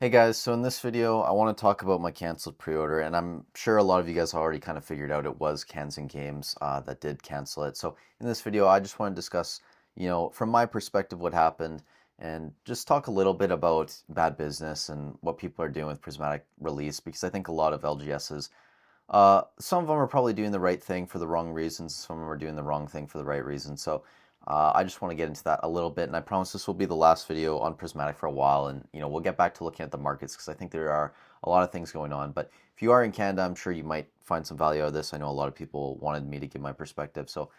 Hey guys, so in this video, I want to talk about my canceled pre-order, and I'm sure a lot of you guys already kind of figured out it was Cans and Games that did cancel it. So in this video, I just want to discuss, from my perspective, what happened, and just talk a little bit about bad business and what people are doing with Prismatic release, because I think a lot of LGSs, some of them are probably doing the right thing for the wrong reasons, some of them are doing the wrong thing for the right reasons. So I just want to get into that a little bit, and I promise this will be the last video on Prismatic for a while, and we'll get back to looking at the markets because I think there are a lot of things going on. But if you are in Canada, I'm sure you might find some value out of this. I know a lot of people wanted me to give my perspective. So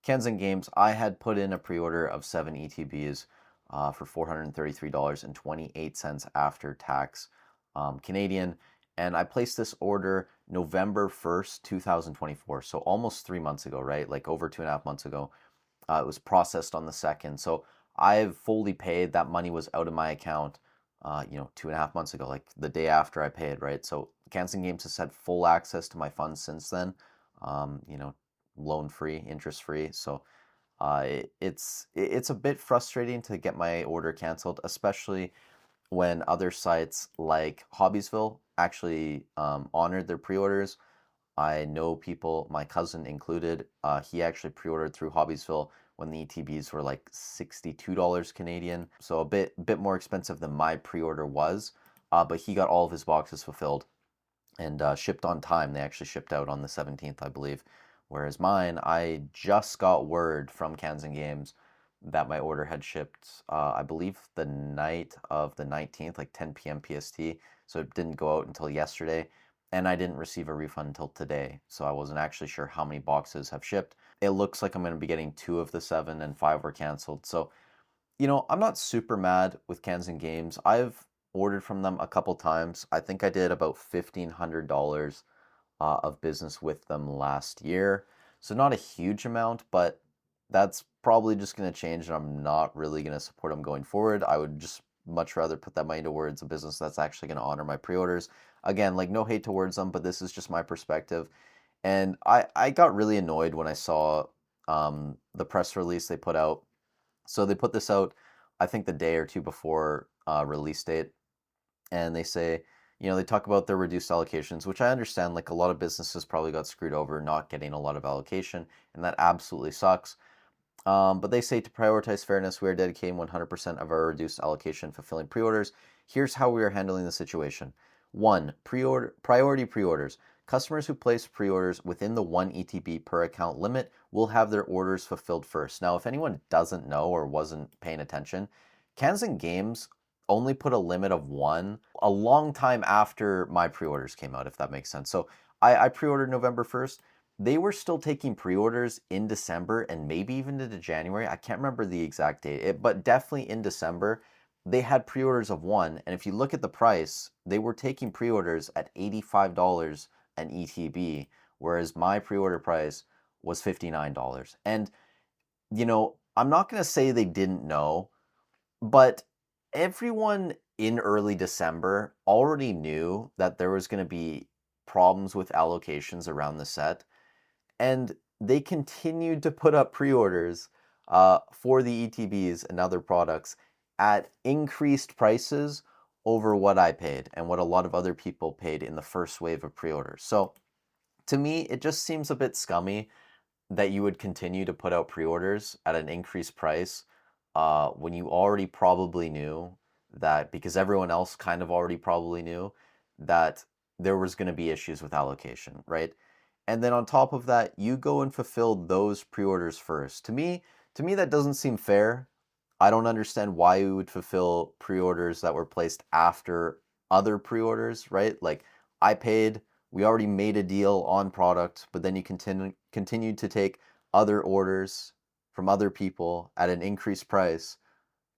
Cans and Games, I had put in a pre-order of 7 ETBs for $433.28 after tax Canadian, and I placed this order November 1st, 2024, so almost 3 months ago, right? Like over 2.5 months ago. It was processed on the 2nd. So I've fully paid. That money was out of my account, 2.5 months ago, like the day after I paid, right? So Cans and Games has had full access to my funds since then, um, you know, loan free, interest free. So it's a bit frustrating to get my order canceled, especially when other sites like Hobbiesville actually honored their pre-orders. I know people, my cousin included, he actually pre-ordered through Hobbiesville when the ETBs were like $62 Canadian, so a bit more expensive than my pre-order was. But he got all of his boxes fulfilled and shipped on time. They actually shipped out on the 17th, I believe. Whereas mine, I just got word from Cans and Games that my order had shipped, I believe, the night of the 19th, like 10 p.m. PST. So it didn't go out until yesterday. And I didn't receive a refund until today. So I wasn't actually sure how many boxes have shipped. It looks like I'm going to be getting 2 of the 7 and 5 were canceled. So, I'm not super mad with Cans and Games. I've ordered from them a couple times. I think I did about $1,500 of business with them last year. So not a huge amount, but that's probably just going to change, and I'm not really going to support them going forward. I would just much rather put that money towards a business that's actually going to honor my pre-orders. Again, like no hate towards them, but this is just my perspective. And I got really annoyed when I saw the press release they put out. So they put this out, I think, the day or two before release date, and they say, they talk about their reduced allocations, which I understand. Like a lot of businesses probably got screwed over not getting a lot of allocation, and that absolutely sucks. But they say to prioritize fairness, we are dedicating 100% of our reduced allocation fulfilling pre-orders. Here's how we are handling the situation. 1. Priority pre-orders. Customers who place pre-orders within the 1 ETB per account limit will have their orders fulfilled first. Now, if anyone doesn't know or wasn't paying attention, Cans and Games only put a limit of 1 a long time after my pre-orders came out, if that makes sense. So I pre-ordered November 1st. They were still taking pre-orders in December and maybe even into January. I can't remember the exact date, but definitely in December, they had pre-orders of 1. And if you look at the price, they were taking pre-orders at $85 an ETB, whereas my pre-order price was $59. And, I'm not going to say they didn't know, but everyone in early December already knew that there was going to be problems with allocations around the set, and they continued to put up pre-orders for the ETBs and other products at increased prices over what I paid and what a lot of other people paid in the first wave of pre-orders. So to me, it just seems a bit scummy that you would continue to put out pre-orders at an increased price when you already probably knew that, because everyone else kind of already probably knew that there was going to be issues with allocation, right? And then on top of that, you go and fulfill those pre-orders first. To me, that doesn't seem fair. I don't understand why you would fulfill pre-orders that were placed after other pre-orders, right? Like I paid, we already made a deal on product, but then you continued to take other orders from other people at an increased price,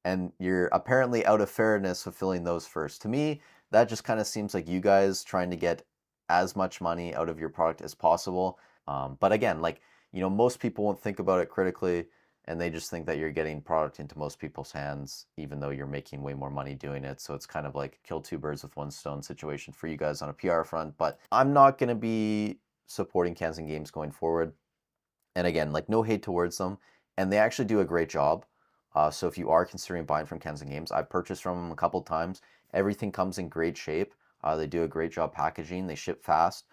and you're apparently out of fairness fulfilling those first. To me, that just kind of seems like you guys trying to get as much money out of your product as possible. But again, like, most people won't think about it critically, and they just think that you're getting product into most people's hands, even though you're making way more money doing it. So it's kind of like kill two birds with one stone situation for you guys on a PR front. But I'm not going to be supporting Cans and Games going forward. And again, like no hate towards them, and they actually do a great job. So if you are considering buying from Cans and Games, I've purchased from them a couple times, Everything comes in great shape. They do a great job packaging. They ship fast.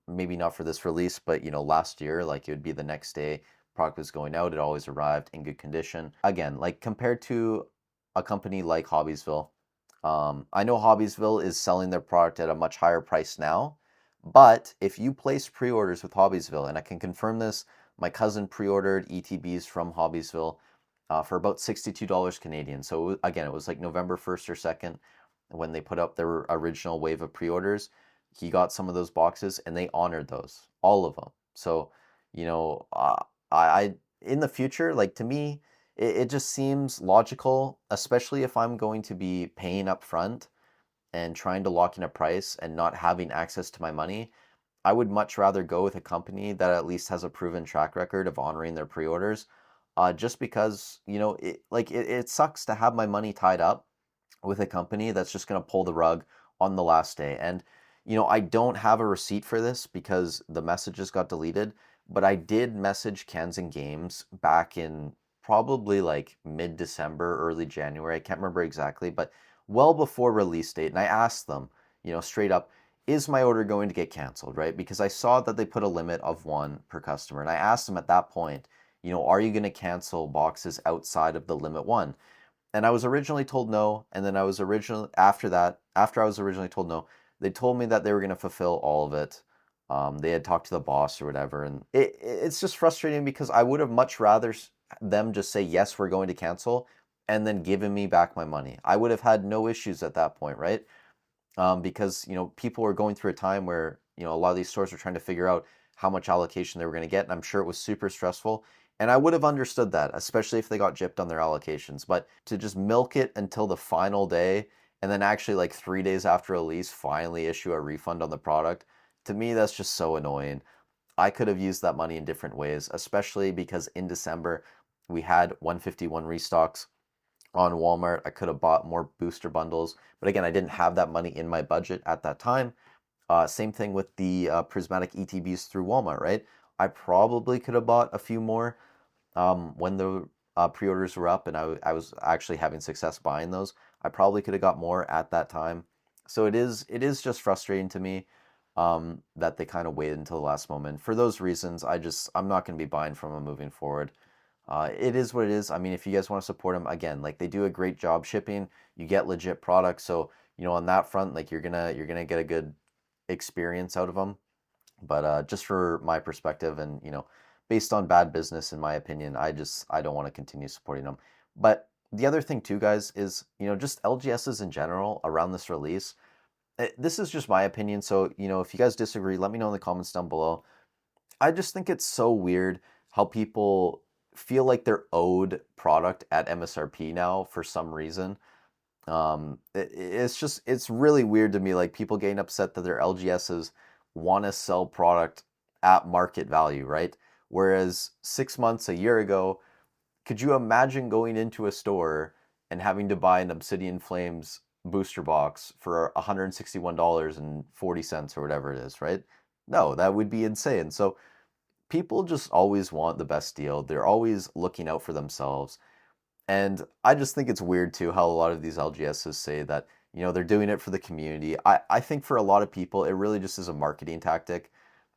Maybe not for this release, but last year, like it would be the next day, product was going out. It always arrived in good condition. Again, like compared to a company like Hobbiesville, I know Hobbiesville is selling their product at a much higher price now, but if you place pre-orders with Hobbiesville, and I can confirm this, my cousin pre-ordered ETBs from Hobbiesville for about $62 Canadian. So again, it was like November 1st or 2nd when they put up their original wave of pre-orders. He got some of those boxes and they honored those, all of them. So, you know, uh, I in the future, like to me, it just seems logical, especially if I'm going to be paying up front and trying to lock in a price and not having access to my money. I would much rather go with a company that at least has a proven track record of honoring their pre-orders. Just because, it sucks to have my money tied up with a company that's just going to pull the rug on the last day. And, I don't have a receipt for this because the messages got deleted, but I did message Cans and Games back in probably like mid-December, early January. I can't remember exactly, but well before release date. And I asked them, straight up, is my order going to get canceled, right? Because I saw that they put a limit of one per customer. And I asked them at that point, are you going to cancel boxes outside of the limit one? And I was originally told no, and then after I was originally told no, they told me that they were going to fulfill all of it. They had talked to the boss or whatever, and it's just frustrating because I would have much rather them just say yes, we're going to cancel, and then given me back my money. I would have had no issues at that point, right? Because people were going through a time where a lot of these stores were trying to figure out how much allocation they were going to get, and I'm sure it was super stressful. And I would have understood that, especially if they got gypped on their allocations. But to just milk it until the final day, and then actually like 3 days after release, finally issue a refund on the product, to me that's just so annoying. I could have used that money in different ways, especially because in December we had 151 restocks on Walmart. I could have bought more booster bundles, but again, I didn't have that money in my budget at that time. Same thing with the prismatic ETBs through Walmart, right? I probably could have bought a few more when the pre-orders were up and I was actually having success buying those. I probably could have got more at that time. So it is just frustrating to me that they kind of waited until the last moment. For those reasons, I'm not going to be buying from them moving forward. It is what it is. I mean, if you guys want to support them, again, like they do a great job shipping. You get legit products, so on that front, like you're gonna get a good experience out of them. But just for my perspective, and based on bad business, in my opinion, I don't want to continue supporting them. But the other thing too, guys, is just LGSs in general around this release. This is just my opinion, so if you guys disagree, let me know in the comments down below. I just think it's so weird how people feel like they're owed product at MSRP now for some reason. It's really weird to me, like people getting upset that their LGSs want to sell product at market value, right? Whereas 6 months, a year ago, could you imagine going into a store and having to buy an Obsidian Flames booster box for $161.40 or whatever it is, right? No, that would be insane. So people just always want the best deal. They're always looking out for themselves. And I just think it's weird too how a lot of these LGSs say that, they're doing it for the community. I think for a lot of people, it really just is a marketing tactic.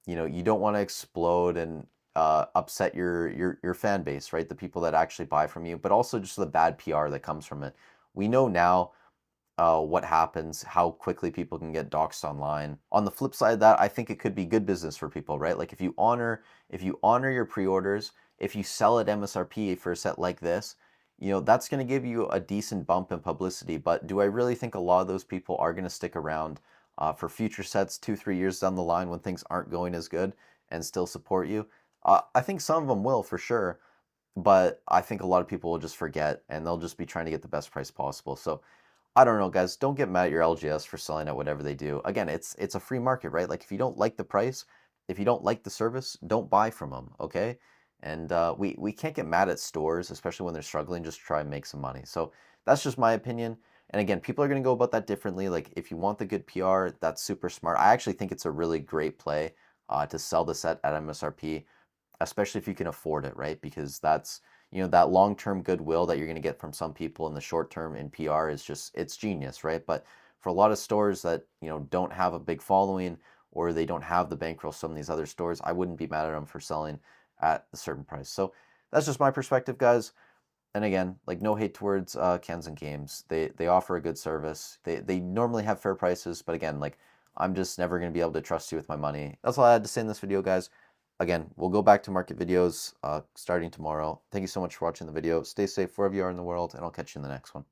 You don't want to explode and upset your fan base, right? The people that actually buy from you, but also just the bad PR that comes from it. We know now what happens, how quickly people can get doxxed online. On the flip side of that, I think it could be good business for people, right? Like if you honor your pre-orders, if you sell at MSRP for a set like this, that's going to give you a decent bump in publicity. But do I really think a lot of those people are going to stick around for future sets 2-3 years down the line when things aren't going as good and still support you? I think some of them will for sure, but I think a lot of people will just forget and they'll just be trying to get the best price possible. So I don't know, guys. Don't get mad at your LGS for selling at whatever they do. Again, it's a free market, right? Like if you don't like the price, if you don't like the service, don't buy from them, okay? And we can't get mad at stores, especially when they're struggling, just to try and make some money. So that's just my opinion. And again, people are going to go about that differently. Like if you want the good PR, that's super smart. I actually think it's a really great play to sell the set at MSRP, especially if you can afford it, right? Because that's that long-term goodwill that you're going to get from some people in the short term in PR is just, it's genius, right? But for a lot of stores that, don't have a big following, or they don't have the bankroll some of these other stores, I wouldn't be mad at them for selling at a certain price. So that's just my perspective, guys. And again, like, no hate towards Cans and Games. They offer a good service. They normally have fair prices, but again, like, I'm just never going to be able to trust you with my money. That's all I had to say in this video, guys. Again, we'll go back to market videos starting tomorrow. Thank you so much for watching the video. Stay safe wherever you are in the world, and I'll catch you in the next one.